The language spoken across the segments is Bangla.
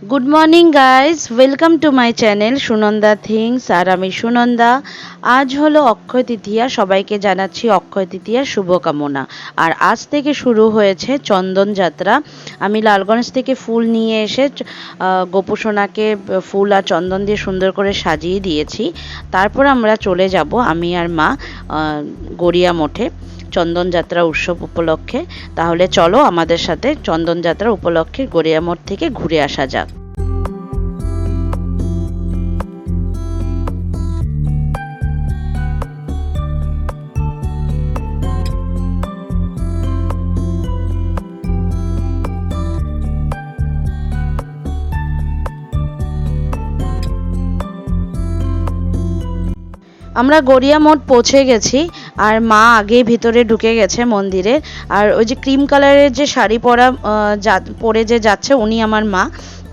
Good morning guys, welcome to my channel Sunanda things. আর আমি সুনন্দা। আজ হলো অক্ষয় তৃতীয়া, সবাইকে জানাচ্ছি অক্ষয় তৃতীয়ার শুভকামনা। আর আজ থেকে শুরু হয়েছে চন্দন যাত্রা। আমি লালগঞ্জ থেকে ফুল নিয়ে এসে গোপুসোনাকে ফুল আর চন্দন দিয়ে সুন্দর করে সাজিয়ে দিয়েছি। তারপর আমরা চলে যাব আমি আর মা গড়িয়া মঠে চন্দন যাত্রা উৎসব উপলক্ষে। তাহলে চলো আমাদের সাথে চন্দন যাত্রা উপলক্ষে গড়িয়া মঠ থেকে ঘুরে আসা যাক। আমরা গড়িয়া মঠ পৌঁছে গেছি, আর মা আগেই ভিতরে ঢুকে গেছে মন্দিরে। আর ওই যে ক্রিম কালারের যে শাড়ি পরে যে যাচ্ছে উনি আমার মা।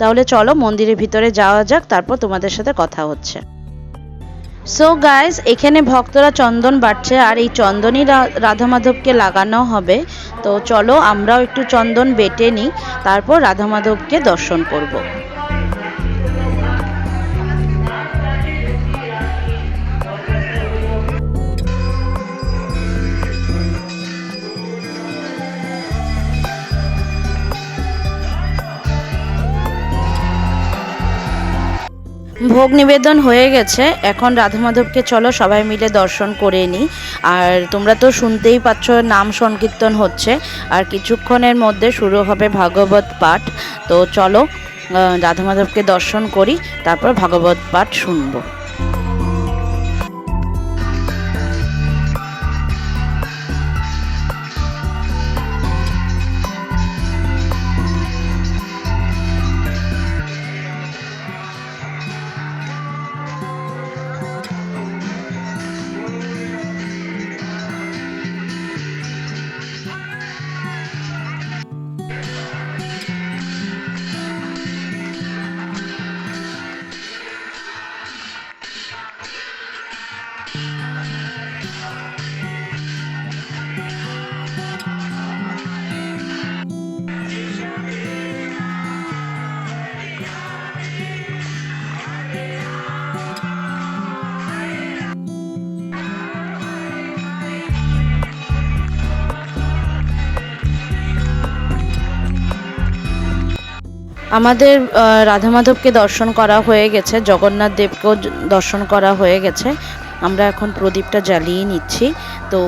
তাহলে চলো মন্দিরের ভিতরে যাওয়া যাক, তারপর তোমাদের সাথে কথা হচ্ছে। সো গাইস, এখানে ভক্তরা চন্দন বাটছে, আর এই চন্দনই রাধা মাধবকে লাগানো হবে। তো চলো আমরাও একটু চন্দন বেটে নিই, তারপর রাধা মাধবকে দর্শন করব। ভোগ নিবেদন হয়ে গেছে, এখন রাধা মাধবকে চলো সবাই মিলে দর্শন করে নিই। আর তোমরা তো শুনতেই পাচ্ছ নাম সংকীর্তন হচ্ছে, আর কিছুক্ষণের মধ্যে শুরু হবে ভাগবত পাঠ। তো চলো রাধা মাধবকে দর্শন করি, তারপর ভাগবত পাঠ শুনবো। আমাদের রাধা মাধবকে দর্শন করা হয়ে গেছে, জগন্নাথ দেবকেও দর্শন করা হয়ে গেছে। আমরা এখন প্রদীপটা জ্বালিয়ে নিচ্ছি। তো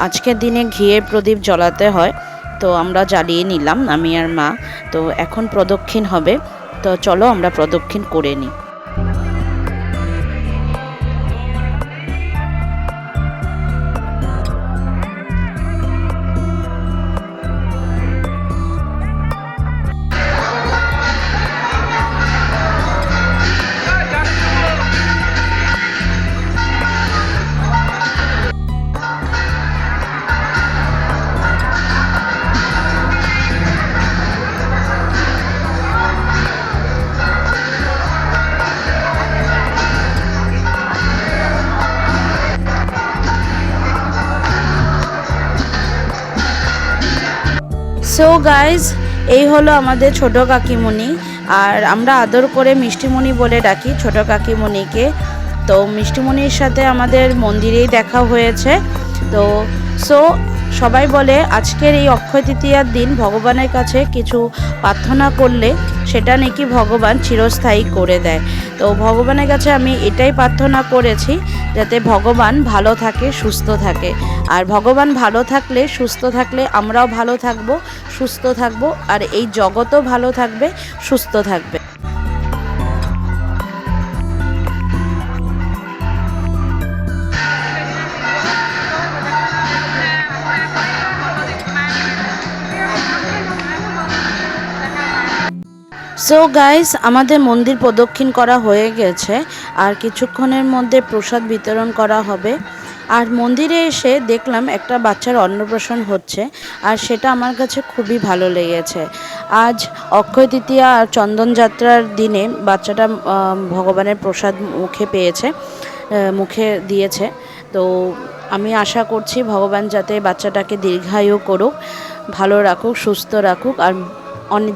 আজকের দিনে ঘিয়ের প্রদীপ জ্বালাতে হয়, তো আমরা জ্বালিয়ে নিলাম আমি আর মা। তো এখন প্রদক্ষিণ হবে, তো চলো আমরা প্রদক্ষিণ করে নিই। সো গাইজ, এই হলো আমাদের ছোট কাকিমণি, আর আমরা আদর করে মিষ্টিমণি বলে ডাকি ছোট কাকিমণিকে। তো মিষ্টিমণির সাথে আমাদের মন্দিরেই দেখা হয়েছে। তো সবাই বলে আজকের এই অক্ষয় তৃতীয়ার দিন ভগবানের কাছে কিছু প্রার্থনা করলে সেটা নাকি ভগবান চিরস্থায়ী করে দেয়। তো ভগবানের কাছে আমি এটাই প্রার্থনা করেছি, যাতে ভগবান ভালো থাকে, সুস্থ থাকে। আর ভগবান ভালো থাকলে, সুস্থ থাকলে আমরাও ভালো থাকবো, সুস্থ থাকবো, আর এই জগতও ভালো থাকবে, সুস্থ থাকবে। সো গাইস, আমাদের মন্দির প্রদক্ষিণ করা হয়ে গেছে, আর কিছুক্ষণের মধ্যে প্রসাদ বিতরণ করা হবে। আর মন্দিরে এসে দেখলাম একটা বাচ্চার অন্নপ্রাশন হচ্ছে, আর সেটা আমার কাছে খুবই ভালো লেগেছে। আজ অক্ষয় তৃতীয়া আর চন্দন যাত্রার দিনে বাচ্চাটা ভগবানের প্রসাদ মুখে পেয়েছে, মুখে দিয়েছে। তো আমি আশা করছি ভগবান যাতে বাচ্চাটাকে দীর্ঘায়ু করুক, ভালো রাখুক, সুস্থ রাখুক, আর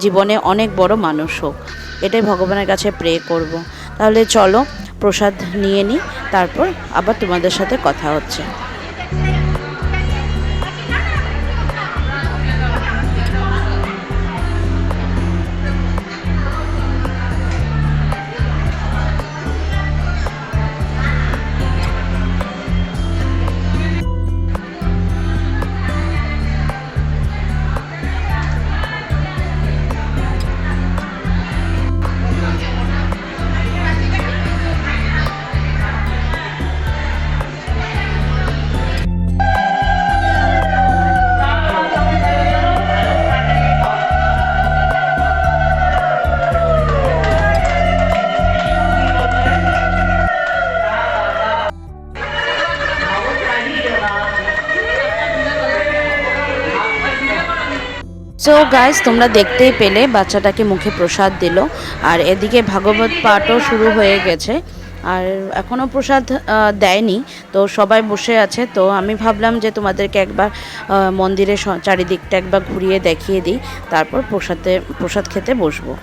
জীবনে অনেক বড় মানুষ হোক। এটাই ভগবানের কাছে প্রে করব। তাহলে চলো প্রসাদ নিয়ে নিই, তারপর আবার তোমাদের সাথে কথা হচ্ছে। সো গাইস, তোমরা দেখতেই পেলে বাচ্চাটাকে মুখে প্রসাদ দিল, আর এদিকে ভাগবত পাঠও শুরু হয়ে গেছে, আর এখনও প্রসাদ দেয়নি। তো সবাই বসে আছে, তো আমি ভাবলাম যে তোমাদেরকে একবার মন্দিরের চারিদিকটা একবার ঘুরিয়ে দেখিয়ে দিই, তারপর প্রসাদ খেতে বসবো।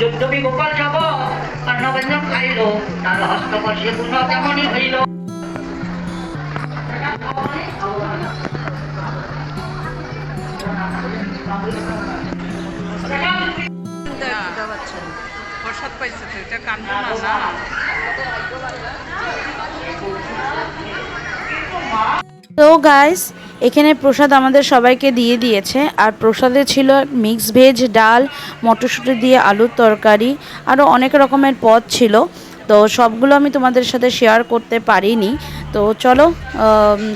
যদ্যপি গোপাল যাব অন্নব্যঞ্জন খাইল, তার হস্তস্পর্শে পূর্ণ তেমনই হইল। প্রসাদ পাইছে তো এটা কান্দো না। তো গাইস, এখানে প্রসাদ আমাদের সবাইকে দিয়ে দিয়েছে, আর প্রসাদে ছিল মিক্স ভেজ, ডাল, মটরশুঁটি দিয়ে আলুর তরকারি, আরও অনেক রকমের পদ ছিল। তো সবগুলো আমি তোমাদের সাথে শেয়ার করতে পারিনি। তো চলো,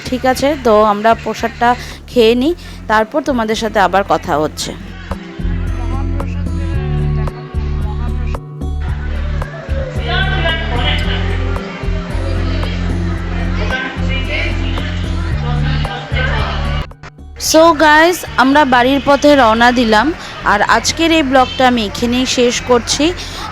ঠিক আছে, তো আমরা প্রসাদটা খেয়ে নিই, তারপর তোমাদের সাথে আবার কথা হচ্ছে। সো গাইস, আমরা বাড়ির পথে রওনা দিলাম, আর আজকের এই ব্লগটা আমি এখানেই শেষ করছি।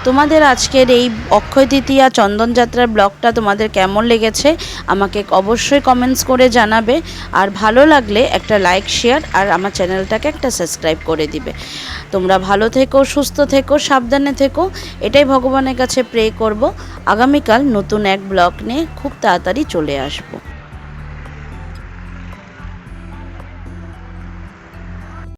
তোমাদের আজকের এই অক্ষয় তৃতীয়া চন্দনযাত্রার ব্লগটা তোমাদের কেমন লেগেছে আমাকে অবশ্যই কমেন্টস করে জানাবে, আর ভালো লাগলে একটা লাইক, শেয়ার, আর আমার চ্যানেলটাকে একটা সাবস্ক্রাইব করে দিবে। তোমরা ভালো থেকো, সুস্থ থেকো, সাবধানে থেকো, এটাই ভগবানের কাছে প্রে করব। আগামীকাল নতুন এক ব্লগ নিয়ে খুব তাড়াতাড়ি চলে আসবো।